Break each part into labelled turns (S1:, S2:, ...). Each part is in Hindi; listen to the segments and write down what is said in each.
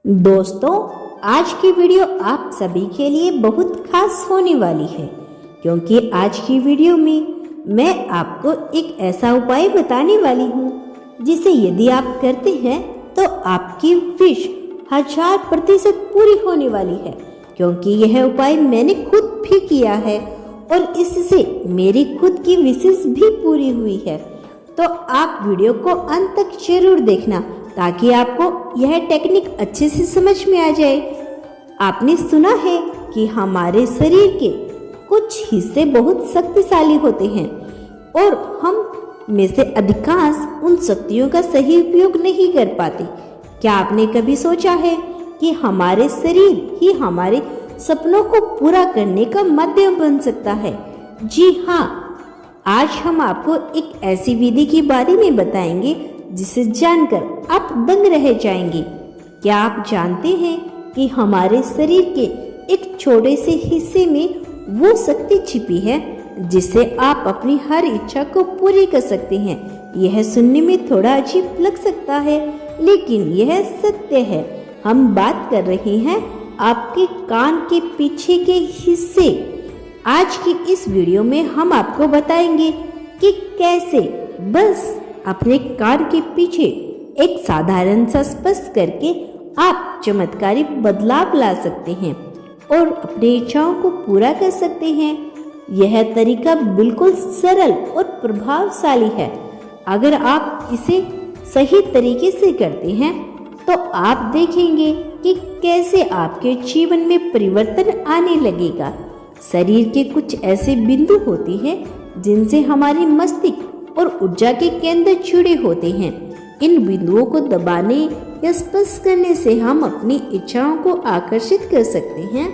S1: दोस्तों, आज की वीडियो आप सभी के लिए बहुत खास होने वाली है क्योंकि आज की वीडियो में मैं आपको एक ऐसा उपाय बताने वाली हूँ जिसे यदि आप करते हैं तो आपकी विश 1000% पूरी होने वाली है। क्योंकि यह उपाय मैंने खुद भी किया है और इससे मेरी खुद की विशेष भी पूरी हुई है। तो आप वीडियो को अंत तक जरूर देखना ताकि आपको यह टेक्निक अच्छे से समझ में आ जाए। आपने सुना है कि हमारे शरीर के कुछ हिस्से बहुत शक्तिशाली होते हैं और हम में से अधिकांश उन शक्तियों का सही उपयोग नहीं कर पाते। क्या आपने कभी सोचा है कि हमारे शरीर ही हमारे सपनों को पूरा करने का माध्यम बन सकता है? जी हाँ, आज हम आपको एक ऐसी विधि के बारे में बताएंगे जिसे जानकर आप दंग रह जाएंगे। क्या आप जानते हैं कि हमारे शरीर के एक छोटे से हिस्से में वो शक्ति छिपी है जिससे आप अपनी हर इच्छा को पूरी कर सकते हैं? यह सुनने में थोड़ा अजीब लग सकता है लेकिन यह सत्य है। हम बात कर रहे हैं आपके कान के पीछे के हिस्से। आज की इस वीडियो में हम आपको बताएंगे कि कैसे बस अपने कान के पीछे एक साधारण सा स्पर्श करके आप चमत्कारी बदलाव ला सकते हैं और अपनी इच्छाओं को पूरा कर सकते हैं। यह तरीका बिल्कुल सरल और प्रभावशाली है। अगर आप इसे सही तरीके से करते हैं तो आप देखेंगे कि कैसे आपके जीवन में परिवर्तन आने लगेगा। शरीर के कुछ ऐसे बिंदु होते हैं जिनसे हमारी मस्तिष्क और ऊर्जा के केंद्र जुड़े होते हैं। इन बिंदुओं को दबाने या स्पर्श करने से हम अपनी इच्छाओं को आकर्षित कर सकते हैं।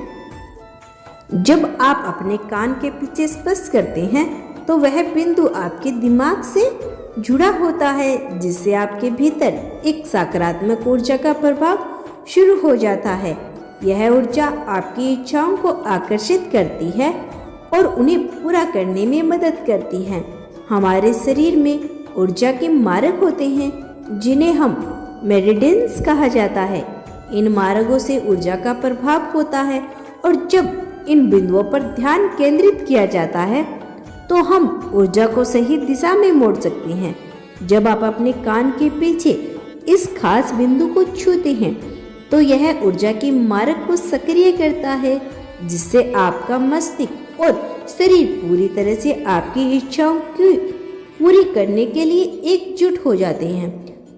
S1: जब आप अपने कान के पीछे स्पर्श करते हैं तो वह बिंदु आपके दिमाग से जुड़ा होता है जिससे आपके भीतर एक सकारात्मक ऊर्जा का प्रभाव शुरू हो जाता है। यह ऊर्जा आपकी इच्छाओं को आकर्षित करती है और उन्हें पूरा करने में मदद करती है। हमारे शरीर में ऊर्जा के मार्ग होते हैं जिन्हें हम मेरिडियंस कहा जाता है। इन मार्गों से ऊर्जा का प्रभाव होता है और जब इन बिंदुओं पर ध्यान केंद्रित किया जाता है तो हम ऊर्जा को सही दिशा में मोड़ सकते हैं। जब आप अपने कान के पीछे इस खास बिंदु को छूते हैं तो यह ऊर्जा के मार्ग को सक्रिय करता है जिससे आपका मस्तिष्क और शरीर पूरी तरह से आपकी इच्छाओं की पूरी करने के लिए एकजुट हो जाते हैं।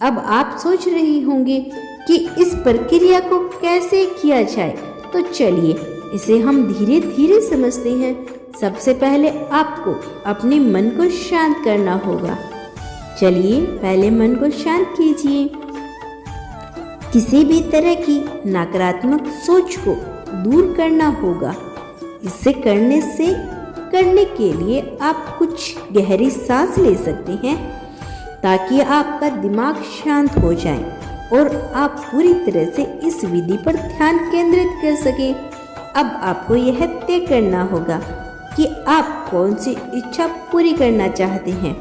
S1: अब आप सोच रही होंगे कि इस प्रक्रिया को कैसे किया जाए, तो चलिए इसे हम धीरे धीरे समझते हैं। सबसे पहले आपको अपने मन को शांत करना होगा। चलिए पहले मन को शांत कीजिए। किसी भी तरह की नकारात्मक सोच को दूर करना होगा। इसे करने के लिए आप कुछ गहरी सांस ले सकते हैं ताकि आपका दिमाग शांत हो जाए और आप पूरी तरह से इस विधि पर ध्यान केंद्रित कर सकें। अब आपको यह तय करना होगा कि आप कौन सी इच्छा पूरी करना चाहते हैं।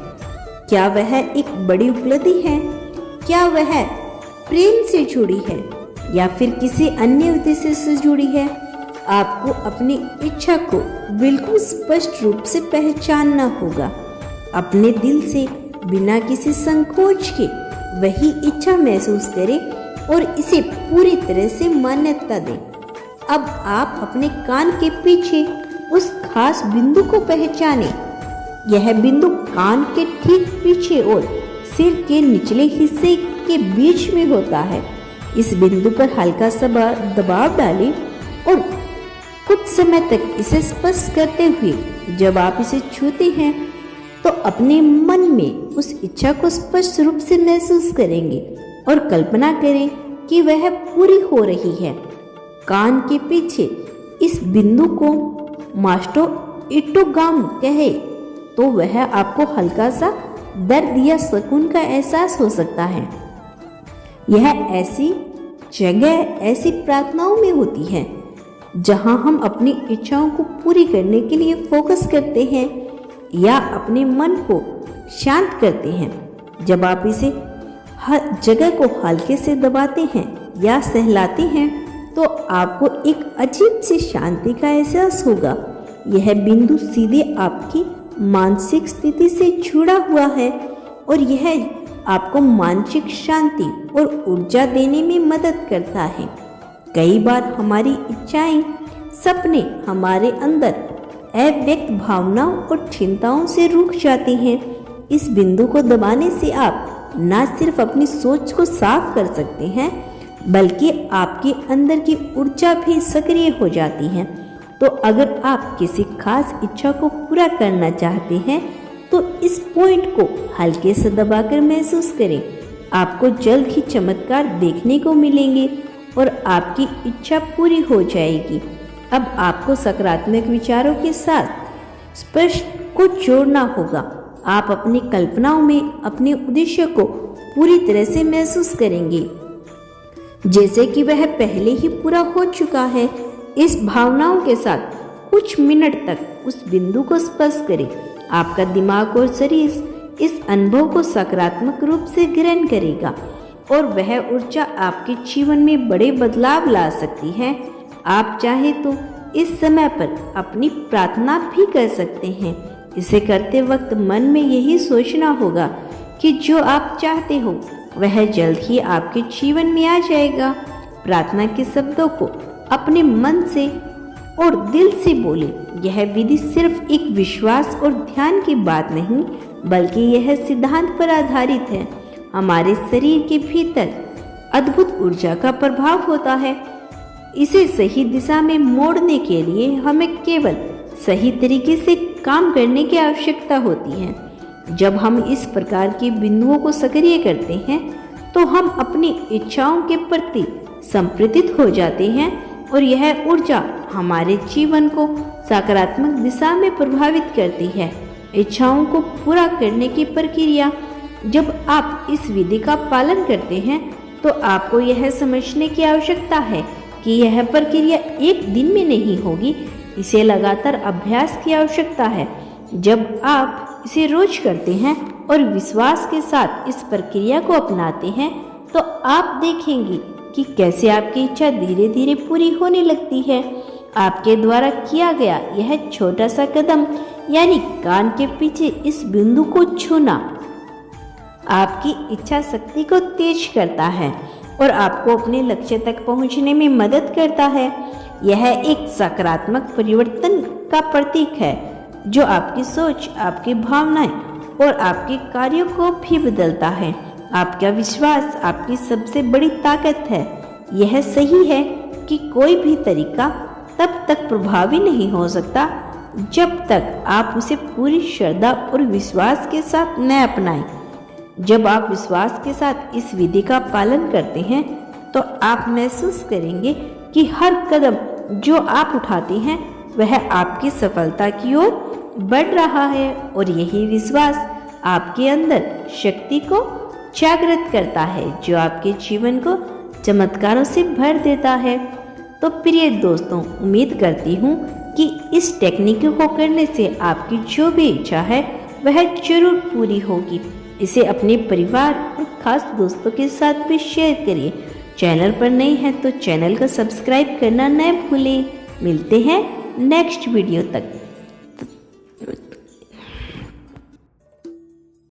S1: क्या वह एक बड़ी उपलब्धि है? क्या वह प्रेम से जुड़ी है या फिर किसी अन्य उद्देश्य से जुड़ी है? आपको अपनी इच्छा को बिल्कुल स्पष्ट रूप से पहचानना होगा। अपने दिल से बिना किसी संकोच के वही इच्छा महसूस करें और इसे पूरी तरह से मान्यता दें। अब आप अपने कान के पीछे उस खास बिंदु को पहचानें। यह बिंदु कान के ठीक पीछे और सिर के निचले हिस्से के बीच में होता है। इस बिंदु पर हल्का सा दबाव डालें और कुछ समय तक इसे स्पर्श करते हुए जब आप इसे छूते हैं तो अपने मन में उस इच्छा को स्पष्ट रूप से महसूस करेंगे और कल्पना करें कि वह पूरी हो रही है। कान के पीछे इस बिंदु को मास्टोइटोगाम कहे तो वह आपको हल्का सा दर्द या सुकून का एहसास हो सकता है। यह ऐसी जगह ऐसी प्रार्थनाओं में होती है जहां हम अपनी इच्छाओं को पूरी करने के लिए फोकस करते हैं या अपने मन को शांत करते हैं। जब आप इसे हर जगह को हल्के से दबाते हैं या सहलाते हैं तो आपको एक अजीब सी शांति का एहसास होगा। यह बिंदु सीधे आपकी मानसिक स्थिति से जुड़ा हुआ है और यह आपको मानसिक शांति और ऊर्जा देने में मदद करता है। कई बार हमारी इच्छाएं, सपने हमारे अंदर अव्यक्त भावनाओं और चिंताओं से रुक जाती हैं। इस बिंदु को दबाने से आप न सिर्फ अपनी सोच को साफ कर सकते हैं बल्कि आपके अंदर की ऊर्जा भी सक्रिय हो जाती है। तो अगर आप किसी खास इच्छा को पूरा करना चाहते हैं तो इस पॉइंट को हल्के से दबाकर महसूस करें। आपको जल्द ही चमत्कार देखने को मिलेंगे और आपकी इच्छा पूरी हो जाएगी। अब आपको सकारात्मक विचारों के साथ स्पर्श को जोड़ना होगा। आप अपनी कल्पनाओं में अपने उद्देश्य को पूरी तरह से महसूस करेंगे जैसे कि वह पहले ही पूरा हो चुका है। इस भावनाओं के साथ कुछ मिनट तक उस बिंदु को स्पर्श करें। आपका दिमाग और शरीर इस अनुभव को सकारात्मक रूप से ग्रहण करेगा और वह ऊर्जा आपके जीवन में बड़े बदलाव ला सकती है। आप चाहे तो इस समय पर अपनी प्रार्थना भी कर सकते हैं। इसे करते वक्त मन में यही सोचना होगा कि जो आप चाहते हो वह जल्द ही आपके जीवन में आ जाएगा। प्रार्थना के शब्दों को अपने मन से और दिल से बोले। यह विधि सिर्फ एक विश्वास और ध्यान की बात नहीं बल्कि यह सिद्धांत पर आधारित है। हमारे शरीर के भीतर अद्भुत ऊर्जा का प्रभाव होता है। इसे सही दिशा में मोड़ने के लिए हमें केवल सही तरीके से काम करने की आवश्यकता होती है। जब हम इस प्रकार के बिंदुओं को सक्रिय करते हैं तो हम अपनी इच्छाओं के प्रति संप्रेरित हो जाते हैं और यह ऊर्जा हमारे जीवन को सकारात्मक दिशा में प्रभावित करती है। इच्छाओं को पूरा करने की प्रक्रिया। जब आप इस विधि का पालन करते हैं तो आपको यह समझने की आवश्यकता है कि यह प्रक्रिया एक दिन में नहीं होगी। इसे लगातार अभ्यास की आवश्यकता है। जब आप इसे रोज करते हैं और विश्वास के साथ इस प्रक्रिया को अपनाते हैं तो आप देखेंगे कि कैसे आपकी इच्छा धीरे धीरे पूरी होने लगती है। आपके द्वारा किया गया यह छोटा सा कदम यानी कान के पीछे इस बिंदु को छूना आपकी इच्छा शक्ति को तेज करता है और आपको अपने लक्ष्य तक पहुंचने में मदद करता है। यह एक सकारात्मक परिवर्तन का प्रतीक है जो आपकी सोच, आपकी भावनाएं और आपके कार्यों को भी बदलता है। आपका विश्वास आपकी सबसे बड़ी ताकत है। यह सही है कि कोई भी तरीका तब तक प्रभावी नहीं हो सकता जब तक आप उसे पूरी श्रद्धा और विश्वास के साथ न अपनाएं। जब आप विश्वास के साथ इस विधि का पालन करते हैं तो आप महसूस करेंगे कि हर कदम जो आप उठाते हैं वह आपकी सफलता की ओर बढ़ रहा है और यही विश्वास आपके अंदर शक्ति को जागृत करता है जो आपके जीवन को चमत्कारों से भर देता है। तो प्रिय दोस्तों, उम्मीद करती हूँ कि इस टेक्निक को करने से आपकी जो भी इच्छा है वह जरूर पूरी होगी। इसे अपने परिवार और खास दोस्तों के साथ भी शेयर करिए। चैनल पर नए हैं तो चैनल को सब्सक्राइब करना न भूलें। मिलते हैं नेक्स्ट वीडियो तक।